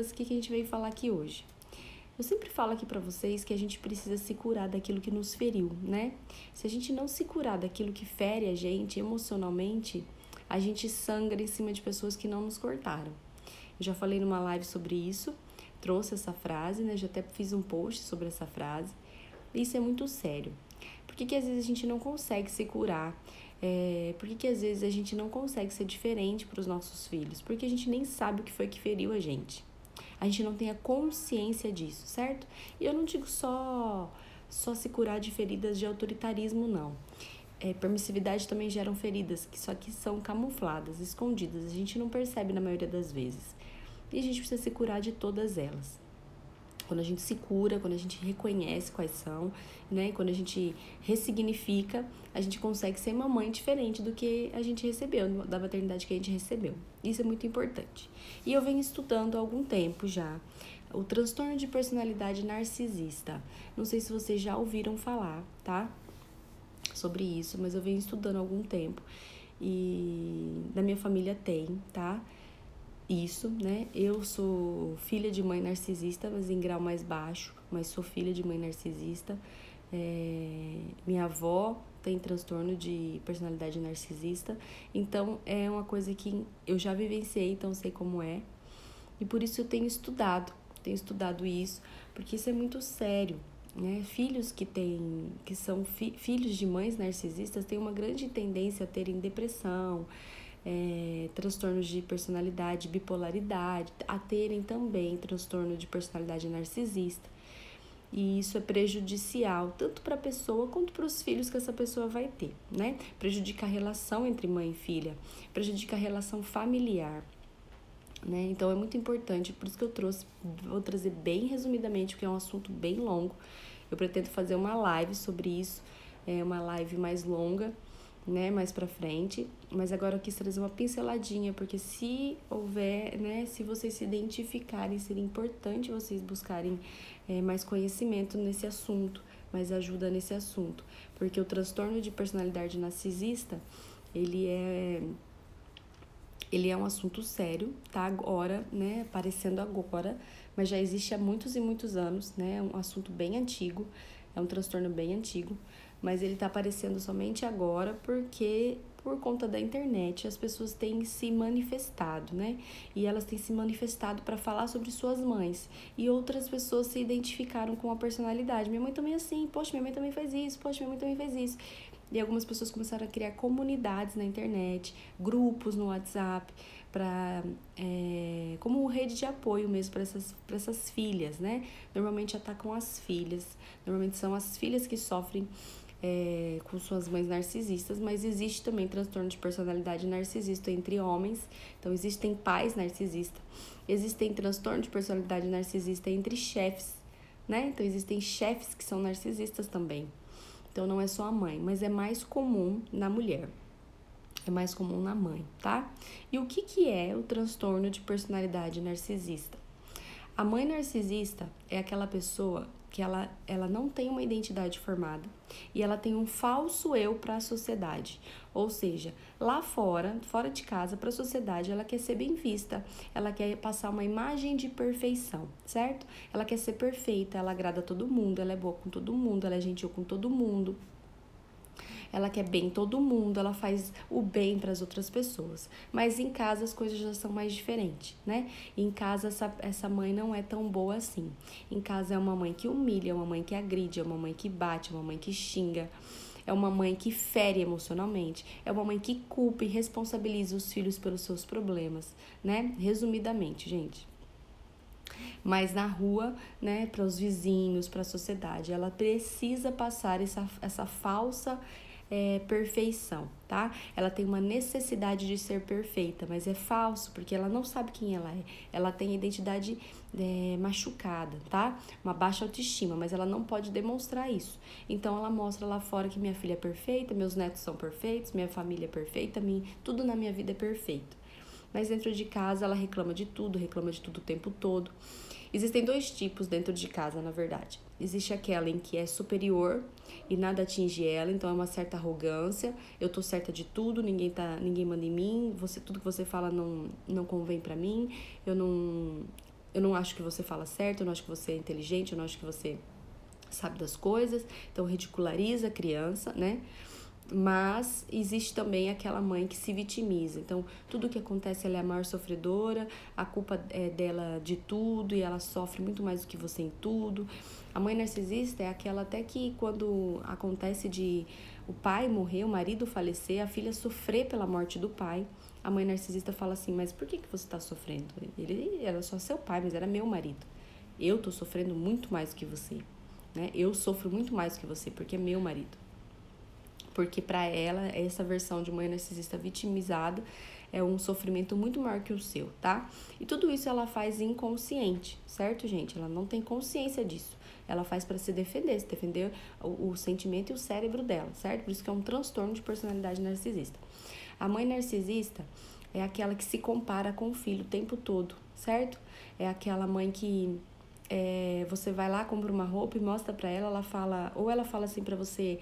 O que a gente veio falar aqui hoje? Eu sempre falo aqui pra vocês que a gente precisa se curar daquilo que nos feriu, né? Se a gente não se curar daquilo que fere a gente emocionalmente, a gente sangra em cima de pessoas que não nos cortaram. Eu já falei numa live sobre isso, trouxe essa frase, né? Já até fiz um post sobre essa frase. Isso é muito sério. Por que às vezes a gente não consegue se curar? Por que às vezes a gente não consegue ser diferente para os nossos filhos? Porque a gente nem sabe o que foi que feriu a gente. A gente não tem a consciência disso, certo? E eu não digo só se curar de feridas de autoritarismo, não. Permissividade também geram feridas, só que são camufladas, escondidas. A gente não percebe na maioria das vezes. E a gente precisa se curar de todas elas. Quando a gente se cura, quando a gente reconhece quais são, né? Quando a gente ressignifica, a gente consegue ser uma mãe diferente do que a gente recebeu, da maternidade que a gente recebeu. Isso é muito importante. E eu venho estudando há algum tempo já o transtorno de personalidade narcisista. Não sei se vocês já ouviram falar, tá? Sobre isso, mas eu venho estudando há algum tempo. E na minha família tem, tá? Isso, né? Eu sou filha de mãe narcisista, mas em grau mais baixo, mas sou filha de mãe narcisista. Minha avó tem transtorno de personalidade narcisista, então é uma coisa que eu já vivenciei, então sei como é. E por isso eu tenho estudado isso, porque isso é muito sério, né? Filhos que são filhos de mães narcisistas têm uma grande tendência a terem depressão, transtornos de personalidade, bipolaridade, a terem também transtorno de personalidade narcisista. E isso é prejudicial, tanto para a pessoa quanto para os filhos que essa pessoa vai ter, né? Prejudica a relação entre mãe e filha, prejudica a relação familiar, né? Então é muito importante, por isso que vou trazer bem resumidamente, porque é um assunto bem longo. Eu pretendo fazer uma live sobre isso, uma live mais longa, né, mais pra frente, mas agora eu quis trazer uma pinceladinha, porque se houver, né, se vocês se identificarem, seria importante vocês buscarem mais conhecimento nesse assunto, mais ajuda nesse assunto, porque o transtorno de personalidade narcisista, ele é um assunto sério, tá agora, né, aparecendo agora, mas já existe há muitos e muitos anos, né, é um assunto bem antigo, é um transtorno bem antigo, mas ele tá aparecendo somente agora porque, por conta da internet, as pessoas têm se manifestado, né, e elas têm se manifestado para falar sobre suas mães, e outras pessoas se identificaram com a personalidade. Minha mãe também é assim, poxa, minha mãe também faz isso, poxa, minha mãe também faz isso. E algumas pessoas começaram a criar comunidades na internet, grupos no WhatsApp, como rede de apoio mesmo para essas filhas, né? Normalmente atacam as filhas, normalmente são as filhas que sofrem com suas mães narcisistas, mas existe também transtorno de personalidade narcisista entre homens, então existem pais narcisistas, existem transtorno de personalidade narcisista entre chefes, né? Então existem chefes que são narcisistas também. Então, não é só a mãe, mas é mais comum na mulher. É mais comum na mãe, tá? E o que é o transtorno de personalidade narcisista? A mãe narcisista é aquela pessoa que ela não tem uma identidade formada e ela tem um falso eu para a sociedade. Ou seja, lá fora de casa, para a sociedade, ela quer ser bem vista, ela quer passar uma imagem de perfeição, certo? Ela quer ser perfeita, ela agrada todo mundo, ela é boa com todo mundo, ela é gentil com todo mundo. Ela quer bem todo mundo, ela faz o bem para as outras pessoas. Mas em casa as coisas já são mais diferentes, né? Em casa essa mãe não é tão boa assim. Em casa é uma mãe que humilha, é uma mãe que agride, é uma mãe que bate, é uma mãe que xinga. É uma mãe que fere emocionalmente, é uma mãe que culpa e responsabiliza os filhos pelos seus problemas, né? Resumidamente, gente. Mas na rua, né, para os vizinhos, para a sociedade, ela precisa passar essa falsa perfeição, tá? Ela tem uma necessidade de ser perfeita, mas é falso, porque ela não sabe quem ela é. Ela tem a identidade machucada, tá? Uma baixa autoestima, mas ela não pode demonstrar isso. Então ela mostra lá fora que minha filha é perfeita, meus netos são perfeitos, minha família é perfeita, tudo na minha vida é perfeito. Mas dentro de casa ela reclama de tudo o tempo todo. Existem dois tipos dentro de casa, na verdade. Existe aquela em que é superior e nada atinge ela, então é uma certa arrogância. Eu tô certa de tudo, ninguém manda em mim, tudo que você fala não convém pra mim, eu não eu não acho que você fala certo, eu não acho que você é inteligente, eu não acho que você sabe das coisas. Então ridiculariza a criança, né? Mas existe também aquela mãe que se vitimiza. Então, tudo que acontece, ela é a maior sofredora, a culpa é dela de tudo e ela sofre muito mais do que você em tudo. A mãe narcisista é aquela até que quando acontece de o pai morrer, o marido falecer, a filha sofrer pela morte do pai, a mãe narcisista fala assim, mas por que você está sofrendo? Ele era só seu pai, mas era meu marido. Eu tô sofrendo muito mais do que você, né? Eu sofro muito mais do que você, porque é meu marido. Porque para ela, essa versão de mãe narcisista vitimizada é um sofrimento muito maior que o seu, tá? E tudo isso ela faz inconsciente, certo, gente? Ela não tem consciência disso. Ela faz para se defender o sentimento e o cérebro dela, certo? Por isso que é um transtorno de personalidade narcisista. A mãe narcisista é aquela que se compara com o filho o tempo todo, certo? É aquela mãe que você vai lá, compra uma roupa e mostra pra ela, ela fala, ou ela fala assim pra você,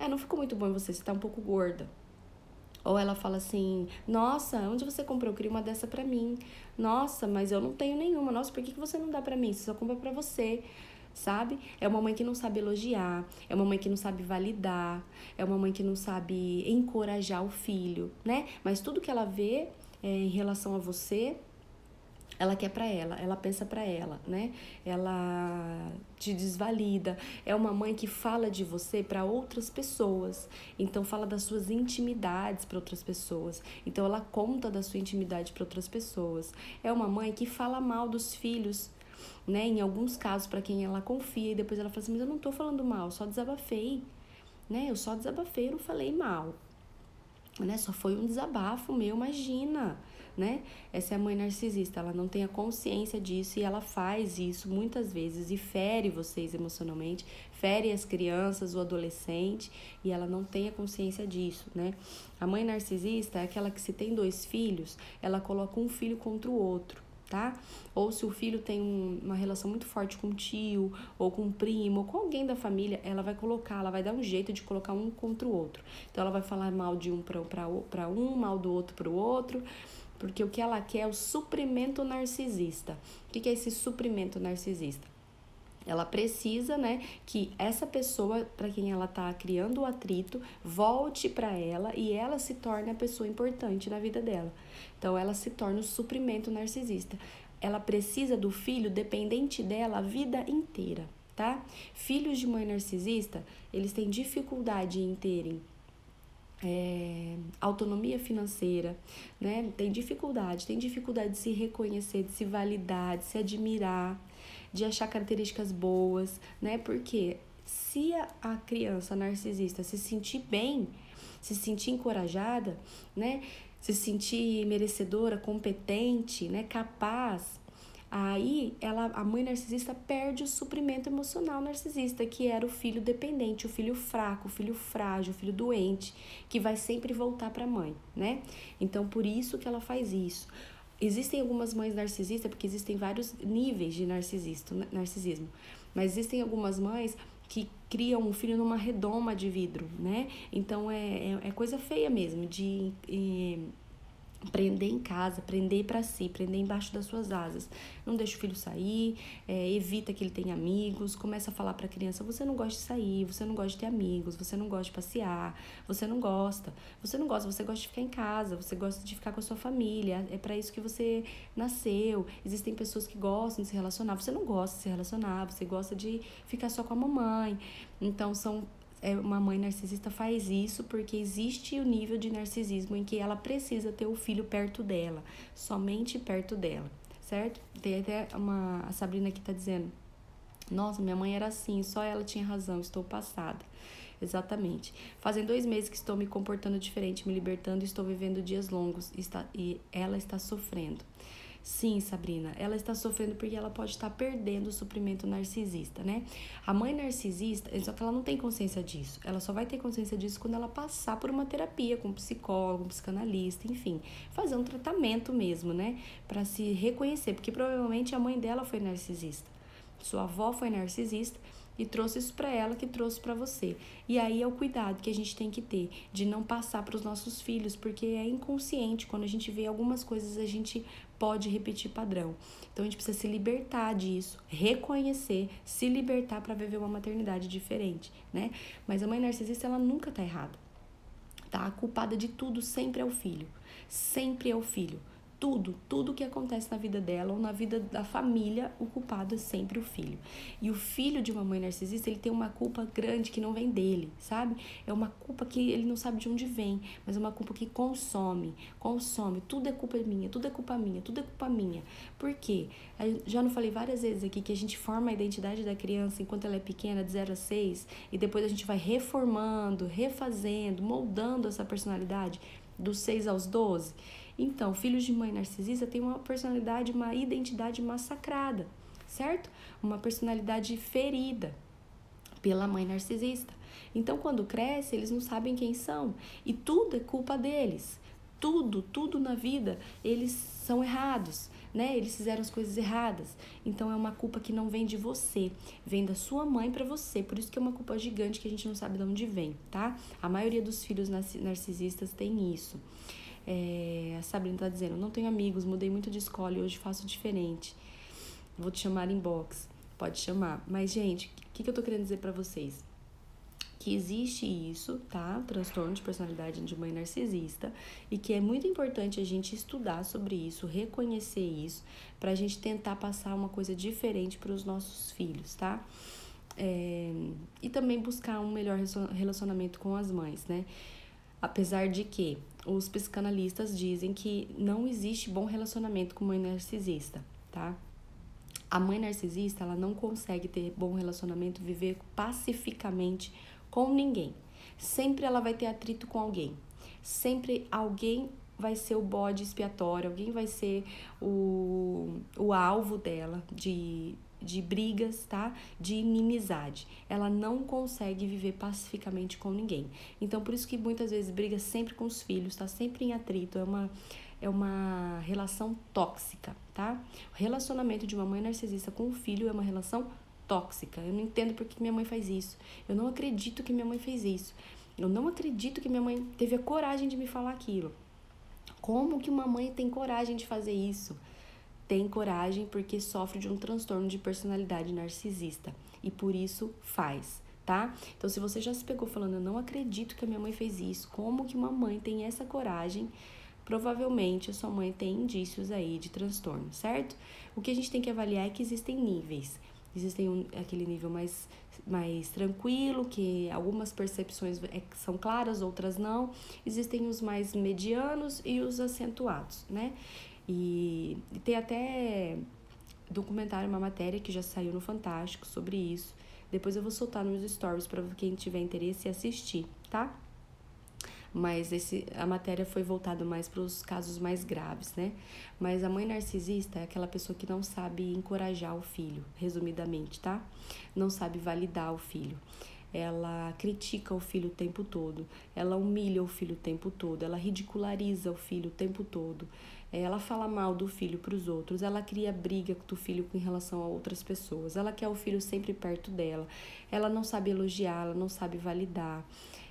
não ficou muito bom em você, você tá um pouco gorda. Ou ela fala assim, nossa, onde você comprou? Eu queria uma dessa pra mim. Nossa, mas eu não tenho nenhuma. Nossa, por que você não dá pra mim? Você só compra pra você, sabe? É uma mãe que não sabe elogiar, é uma mãe que não sabe validar, é uma mãe que não sabe encorajar o filho, né? Mas tudo que ela vê em relação a você, ela quer pra ela pensa pra ela, né? Ela te desvalida. É uma mãe que fala de você pra outras pessoas. Então fala das suas intimidades pra outras pessoas. Então ela conta da sua intimidade pra outras pessoas. É uma mãe que fala mal dos filhos, né? Em alguns casos pra quem ela confia e depois ela fala assim: "Mas eu não tô falando mal, só desabafei", né? Eu só desabafei, eu não falei mal, né? Só foi um desabafo meu, imagina, né? Essa é a mãe narcisista, ela não tem a consciência disso e ela faz isso muitas vezes e fere vocês emocionalmente, fere as crianças, o adolescente, e ela não tem a consciência disso, né? A mãe narcisista é aquela que, se tem 2 filhos, ela coloca um filho contra o outro, tá? Ou se o filho tem uma relação muito forte com o tio, ou com o primo, ou com alguém da família, ela vai dar um jeito de colocar um contra o outro. Então ela vai falar mal de um para um, mal do outro para o outro, porque o que ela quer é o suprimento narcisista. O que é esse suprimento narcisista? Ela precisa, né, que essa pessoa para quem ela tá criando o atrito volte para ela e ela se torne a pessoa importante na vida dela. Então ela se torna o suprimento narcisista. Ela precisa do filho dependente dela a vida inteira, tá? Filhos de mãe narcisista, eles têm dificuldade em terem autonomia financeira, né? Tem dificuldade de se reconhecer, de se validar, de se admirar, de achar características boas, né? Porque se a criança narcisista se sentir bem, se sentir encorajada, né? Se sentir merecedora, competente, né? Capaz, aí a mãe narcisista perde o suprimento emocional narcisista, que era o filho dependente, o filho fraco, o filho frágil, o filho doente, que vai sempre voltar para a mãe, né? Então, por isso que ela faz isso. Existem algumas mães narcisistas, porque existem vários níveis de narcisismo, mas existem algumas mães que criam um filho numa redoma de vidro, né? Então, é coisa feia mesmo, de prender em casa, prender para si, prender embaixo das suas asas. Não deixa o filho sair, evita que ele tenha amigos, começa a falar para a criança: você não gosta de sair, você não gosta de ter amigos, você não gosta de passear, você gosta de ficar em casa, você gosta de ficar com a sua família, é para isso que você nasceu. Existem pessoas que gostam de se relacionar, você não gosta de se relacionar, você gosta de ficar só com a mamãe. Então uma mãe narcisista faz isso porque existe o nível de narcisismo em que ela precisa ter o filho perto dela, somente perto dela, certo? Tem até a Sabrina aqui tá dizendo: nossa, minha mãe era assim, só ela tinha razão, estou passada. Exatamente. Fazem 2 meses que estou me comportando diferente, me libertando e estou vivendo dias longos e ela está sofrendo. Sim, Sabrina, ela está sofrendo porque ela pode estar perdendo o suprimento narcisista, né? A mãe narcisista, só que ela não tem consciência disso. Ela só vai ter consciência disso quando ela passar por uma terapia com um psicólogo, um psicanalista, enfim, fazer um tratamento mesmo, né? Para se reconhecer, porque provavelmente a mãe dela foi narcisista. Sua avó foi narcisista e trouxe isso para ela, que trouxe para você. E aí é o cuidado que a gente tem que ter de não passar para os nossos filhos, porque é inconsciente. Quando a gente vê algumas coisas, a gente pode repetir padrão. Então a gente precisa se libertar disso, reconhecer, se libertar para viver uma maternidade diferente, né? Mas a mãe narcisista, ela nunca tá errada, tá? A culpada de tudo sempre é o filho. Sempre é o filho. Tudo que acontece na vida dela ou na vida da família, o culpado é sempre o filho. E o filho de uma mãe narcisista, ele tem uma culpa grande que não vem dele, sabe? É uma culpa que ele não sabe de onde vem, mas é uma culpa que consome. Tudo é culpa minha, tudo é culpa minha, tudo é culpa minha. Por quê? Eu já não falei várias vezes aqui que a gente forma a identidade da criança enquanto ela é pequena, de 0 a 6, e depois a gente vai reformando, refazendo, moldando essa personalidade dos 6 aos 12. Então, filhos de mãe narcisista têm uma personalidade, uma identidade massacrada, certo? Uma personalidade ferida pela mãe narcisista. Então, quando cresce, eles não sabem quem são. E tudo é culpa deles. Tudo na vida, eles são errados, né? Eles fizeram as coisas erradas. Então, é uma culpa que não vem de você, vem da sua mãe para você. Por isso que é uma culpa gigante que a gente não sabe de onde vem, tá? A maioria dos filhos narcisistas tem isso. A Sabrina tá dizendo, não tenho amigos, mudei muito de escola e hoje faço diferente. Vou te chamar inbox. Pode chamar. Mas, gente, o que eu tô querendo dizer pra vocês? Que existe isso, tá? Transtorno de personalidade de mãe narcisista, e que é muito importante a gente estudar sobre isso, reconhecer isso, pra gente tentar passar uma coisa diferente pros nossos filhos, tá? E também buscar um melhor relacionamento com as mães, né? Apesar de que os psicanalistas dizem que não existe bom relacionamento com mãe narcisista, tá? A mãe narcisista, ela não consegue ter bom relacionamento, viver pacificamente com ninguém. Sempre ela vai ter atrito com alguém. Sempre alguém vai ser o bode expiatório, alguém vai ser o alvo dela de brigas, tá? De inimizade. Ela não consegue viver pacificamente com ninguém. Então, por isso que muitas vezes briga sempre com os filhos, tá sempre em atrito, é uma relação tóxica, tá? O relacionamento de uma mãe narcisista com o filho é uma relação tóxica. Eu não entendo por que minha mãe faz isso. Eu não acredito que minha mãe fez isso. Eu não acredito que minha mãe teve a coragem de me falar aquilo. Como que uma mãe tem coragem de fazer isso? Tem coragem porque sofre de um transtorno de personalidade narcisista e por isso faz, tá? Então, se você já se pegou falando, eu não acredito que a minha mãe fez isso, como que uma mãe tem essa coragem? Provavelmente a sua mãe tem indícios aí de transtorno, certo? O que a gente tem que avaliar é que existem níveis. Existem aquele nível mais tranquilo, que algumas percepções são claras, outras não. Existem os mais medianos e os acentuados, né? E tem até documentário, uma matéria que já saiu no Fantástico sobre isso. Depois eu vou soltar nos stories para quem tiver interesse assistir, tá? Mas a matéria foi voltada mais para os casos mais graves, né? Mas a mãe narcisista é aquela pessoa que não sabe encorajar o filho, resumidamente, tá? Não sabe validar o filho. Ela critica o filho o tempo todo, ela humilha o filho o tempo todo, ela ridiculariza o filho o tempo todo, ela fala mal do filho para os outros, ela cria briga do filho em relação a outras pessoas, ela quer o filho sempre perto dela, ela não sabe elogiar, ela não sabe validar,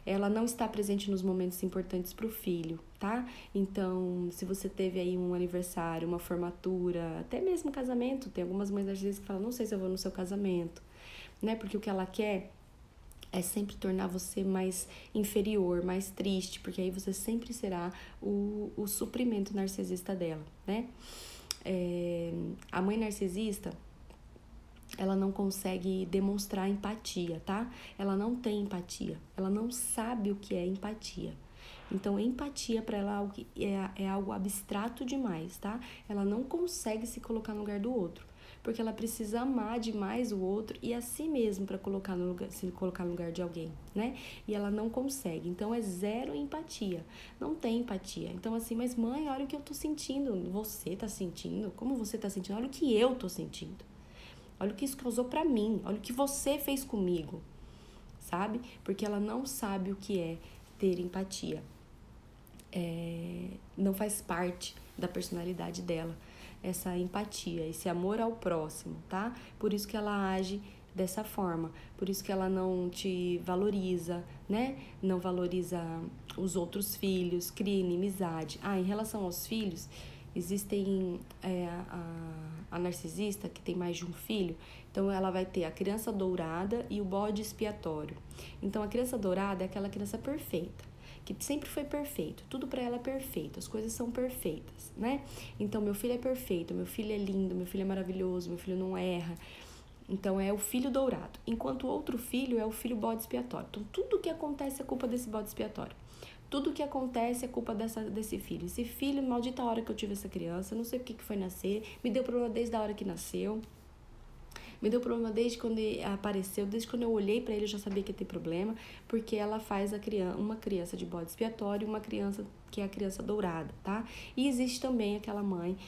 ela não está presente nos momentos importantes para o filho, tá? Então, se você teve aí um aniversário, uma formatura, até mesmo casamento, tem algumas mães às vezes que falam, não sei se eu vou no seu casamento, né? Porque o que ela quer é sempre tornar você mais inferior, mais triste, porque aí você sempre será o suprimento narcisista dela, né? A mãe narcisista, ela não consegue demonstrar empatia, tá? Ela não tem empatia, ela não sabe o que é empatia. Então, empatia para ela é algo abstrato demais, tá? Ela não consegue se colocar no lugar do outro, porque ela precisa amar demais o outro e a si mesmo para se colocar no lugar de alguém, né? E ela não consegue. Então, é zero empatia. Não tem empatia. Então, assim, mas mãe, olha o que eu tô sentindo. Você tá sentindo? Como você tá sentindo? Olha o que eu tô sentindo. Olha o que isso causou pra mim. Olha o que você fez comigo. Sabe? Porque ela não sabe o que é ter empatia. Não faz parte da personalidade dela essa empatia, esse amor ao próximo, tá? Por isso que ela age dessa forma. Por isso que ela não te valoriza, né? Não valoriza os outros filhos, cria inimizade. Em relação aos filhos, existem a narcisista que tem mais de um filho, então ela vai ter a criança dourada e o bode expiatório. Então a criança dourada é aquela criança perfeita, que sempre foi perfeito, tudo para ela é perfeito, as coisas são perfeitas, né? Então meu filho é perfeito, meu filho é lindo, meu filho é maravilhoso, meu filho não erra. Então é o filho dourado, enquanto o outro filho é o filho bode expiatório. Então tudo que acontece é culpa desse bode expiatório. Tudo que acontece é culpa desse filho. Esse filho, maldita hora que eu tive essa criança, não sei o que foi nascer, me deu problema desde a hora que nasceu, me deu problema desde quando ele apareceu, desde quando eu olhei para ele eu já sabia que ia ter problema, porque ela faz uma criança de bode expiatório e uma criança que é a criança dourada, tá? E existe também aquela mãe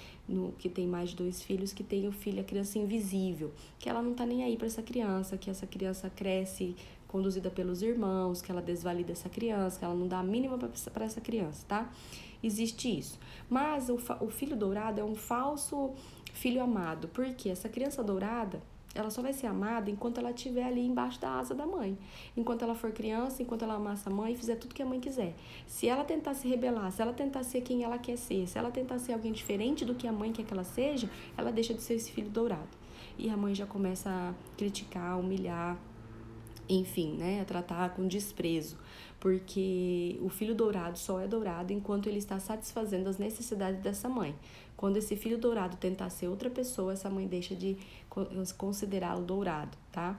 que tem mais de 2 filhos, que tem o filho, a criança invisível, que ela não tá nem aí para essa criança, que essa criança cresce conduzida pelos irmãos, que ela desvalida essa criança, que ela não dá a mínima para essa criança, tá? Existe isso. Mas o filho dourado é um falso filho amado, porque essa criança dourada, ela só vai ser amada enquanto ela estiver ali embaixo da asa da mãe. Enquanto ela for criança, enquanto ela amar essa mãe e fizer tudo que a mãe quiser. Se ela tentar se rebelar, se ela tentar ser quem ela quer ser, se ela tentar ser alguém diferente do que a mãe quer que ela seja, ela deixa de ser esse filho dourado. E a mãe já começa a criticar, humilhar, enfim, né, a tratar com desprezo, porque o filho dourado só é dourado enquanto ele está satisfazendo as necessidades dessa mãe. Quando esse filho dourado tentar ser outra pessoa, essa mãe deixa de considerá-lo dourado, tá?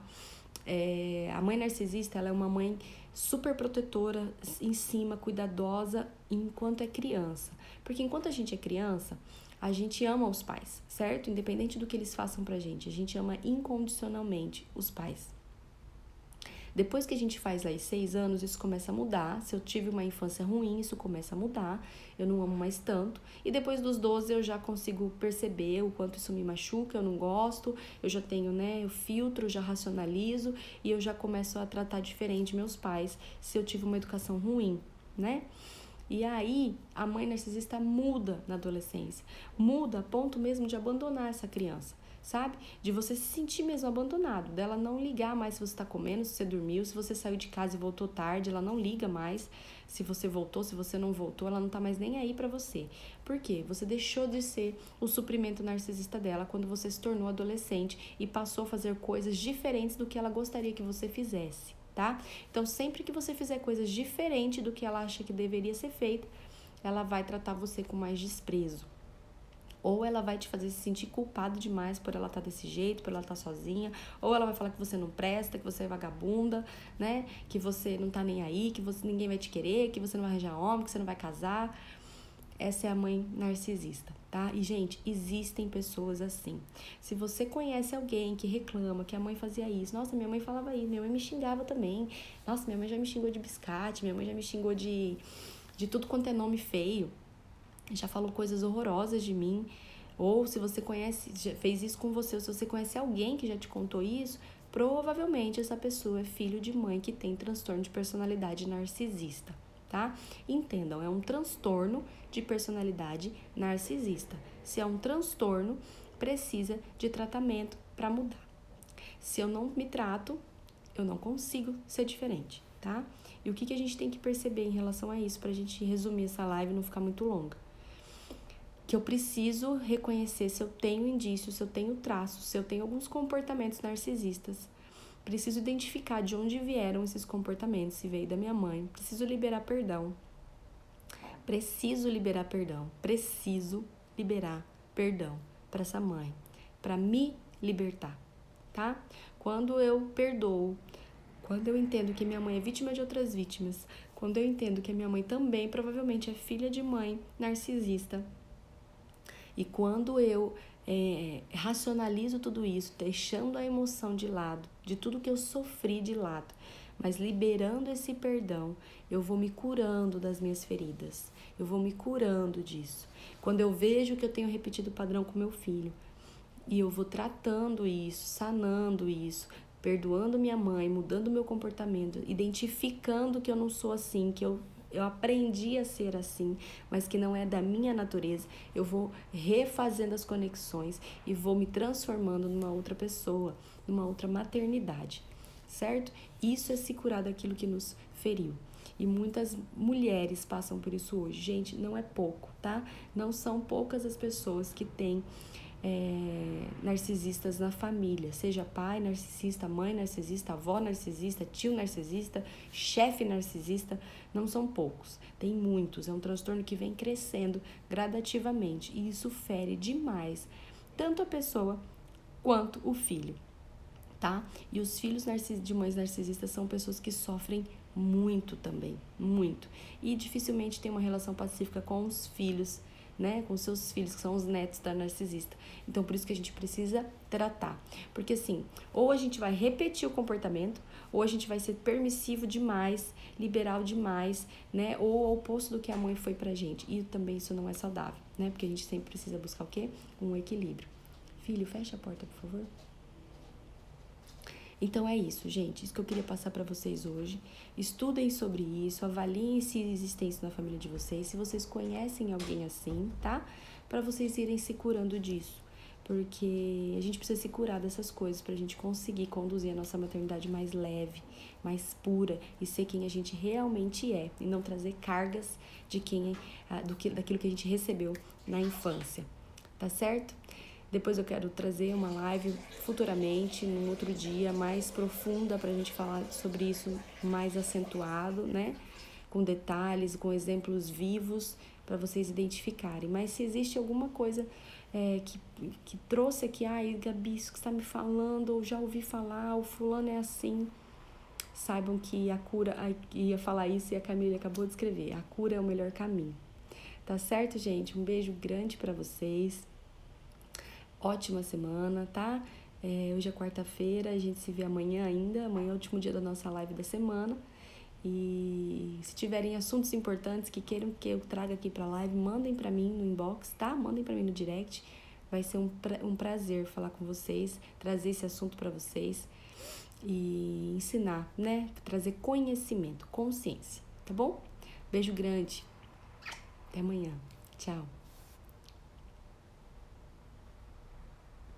A mãe narcisista, ela é uma mãe super protetora, em cima, cuidadosa, enquanto é criança. Porque enquanto a gente é criança, a gente ama os pais, certo? Independente do que eles façam pra gente, a gente ama incondicionalmente os pais. Depois que a gente faz lá os 6 anos, isso começa a mudar. Se eu tive uma infância ruim, isso começa a mudar. Eu não amo mais tanto. E depois dos 12 eu já consigo perceber o quanto isso me machuca, eu não gosto. Eu já tenho, né, eu filtro, já racionalizo e eu já começo a tratar diferente meus pais se eu tive uma educação ruim, né? E aí, a mãe narcisista muda na adolescência. Muda a ponto mesmo de abandonar essa criança, sabe? De você se sentir mesmo abandonado, dela não ligar mais se você está comendo, se você dormiu, se você saiu de casa e voltou tarde, ela não liga mais se você voltou, se você não voltou, ela não tá mais nem aí pra você. Por quê? Você deixou de ser o suprimento narcisista dela quando você se tornou adolescente e passou a fazer coisas diferentes do que ela gostaria que você fizesse, tá? Então, sempre que você fizer coisas diferentes do que ela acha que deveria ser feita, ela vai tratar você com mais desprezo. Ou ela vai te fazer se sentir culpado demais por ela estar desse jeito, por ela estar sozinha. Ou ela vai falar que você não presta, que você é vagabunda, né? Que você não tá nem aí, que ninguém vai te querer, que você não vai arranjar homem, que você não vai casar. Essa é a mãe narcisista, tá? E, gente, existem pessoas assim. Se você conhece alguém que reclama que a mãe fazia isso, nossa, minha mãe falava isso, minha mãe me xingava também. Nossa, minha mãe já me xingou de biscate, minha mãe já me xingou de tudo quanto é nome feio. Já falou coisas horrorosas de mim, ou se você conhece, já fez isso com você, ou se você conhece alguém que já te contou isso, provavelmente essa pessoa é filho de mãe que tem transtorno de personalidade narcisista, tá? Entendam, é um transtorno de personalidade narcisista. Se é um transtorno, precisa de tratamento para mudar. Se eu não me trato, eu não consigo ser diferente, tá? E o que a gente tem que perceber em relação a isso, pra gente resumir essa live e não ficar muito longa? Que eu preciso reconhecer se eu tenho indícios, se eu tenho traços, se eu tenho alguns comportamentos narcisistas. Preciso identificar de onde vieram esses comportamentos, se veio da minha mãe. Preciso liberar perdão. Preciso liberar perdão para essa mãe, para me libertar, tá? Quando eu perdoo, quando eu entendo que minha mãe é vítima de outras vítimas, quando eu entendo que a minha mãe também provavelmente é filha de mãe narcisista, e quando eu racionalizo tudo isso, deixando a emoção de lado, de tudo que eu sofri de lado, mas liberando esse perdão, eu vou me curando das minhas feridas, eu vou me curando disso. Quando eu vejo que eu tenho repetido o padrão com meu filho, e eu vou tratando isso, sanando isso, perdoando minha mãe, mudando meu comportamento, identificando que eu não sou assim, que eu eu aprendi a ser assim, mas que não é da minha natureza, eu vou refazendo as conexões e vou me transformando numa outra pessoa, numa outra maternidade, certo? Isso é se curar daquilo que nos feriu. E muitas mulheres passam por isso hoje. Gente, não é pouco, tá? Não são poucas as pessoas que têm narcisistas na família, seja pai narcisista, mãe narcisista, avó narcisista, tio narcisista, chefe narcisista, não são poucos, tem muitos, é um transtorno que vem crescendo gradativamente e isso fere demais tanto a pessoa quanto o filho, tá? E os filhos de mães narcisistas são pessoas que sofrem muito também, muito, e dificilmente tem uma relação pacífica com os filhos, né, com seus filhos, que são os netos da narcisista. Então, por isso que a gente precisa tratar. Porque, assim, ou a gente vai repetir o comportamento, ou a gente vai ser permissivo demais, liberal demais, né, ou ao oposto do que a mãe foi pra gente. E também isso não é saudável, né, porque a gente sempre precisa buscar o quê? Um equilíbrio. Filho, fecha a porta, por favor. Então é isso, gente. Isso que eu queria passar para vocês hoje. Estudem sobre isso, avaliem se existe isso na família de vocês, se vocês conhecem alguém assim, tá? Para vocês irem se curando disso. Porque a gente precisa se curar dessas coisas pra gente conseguir conduzir a nossa maternidade mais leve, mais pura e ser quem a gente realmente é e não trazer cargas de daquilo que a gente recebeu na infância. Tá certo? Depois eu quero trazer uma live futuramente, num outro dia, mais profunda, pra gente falar sobre isso mais acentuado, né? Com detalhes, com exemplos vivos, para vocês identificarem. Mas se existe alguma coisa que trouxe aqui, ai, Gabi, isso que você está me falando, ou já ouvi falar, o fulano é assim, saibam que a cura, ia falar isso e a Camila acabou de escrever, a cura é o melhor caminho. Tá certo, gente? Um beijo grande para vocês. Ótima semana, tá? Hoje é quarta-feira, a gente se vê amanhã ainda. Amanhã é o último dia da nossa live da semana. E se tiverem assuntos importantes que queiram que eu traga aqui pra live, mandem pra mim no inbox, tá? Mandem pra mim no direct. Vai ser um prazer falar com vocês, trazer esse assunto pra vocês e ensinar, né? Trazer conhecimento, consciência, tá bom? Beijo grande. Até amanhã. Tchau.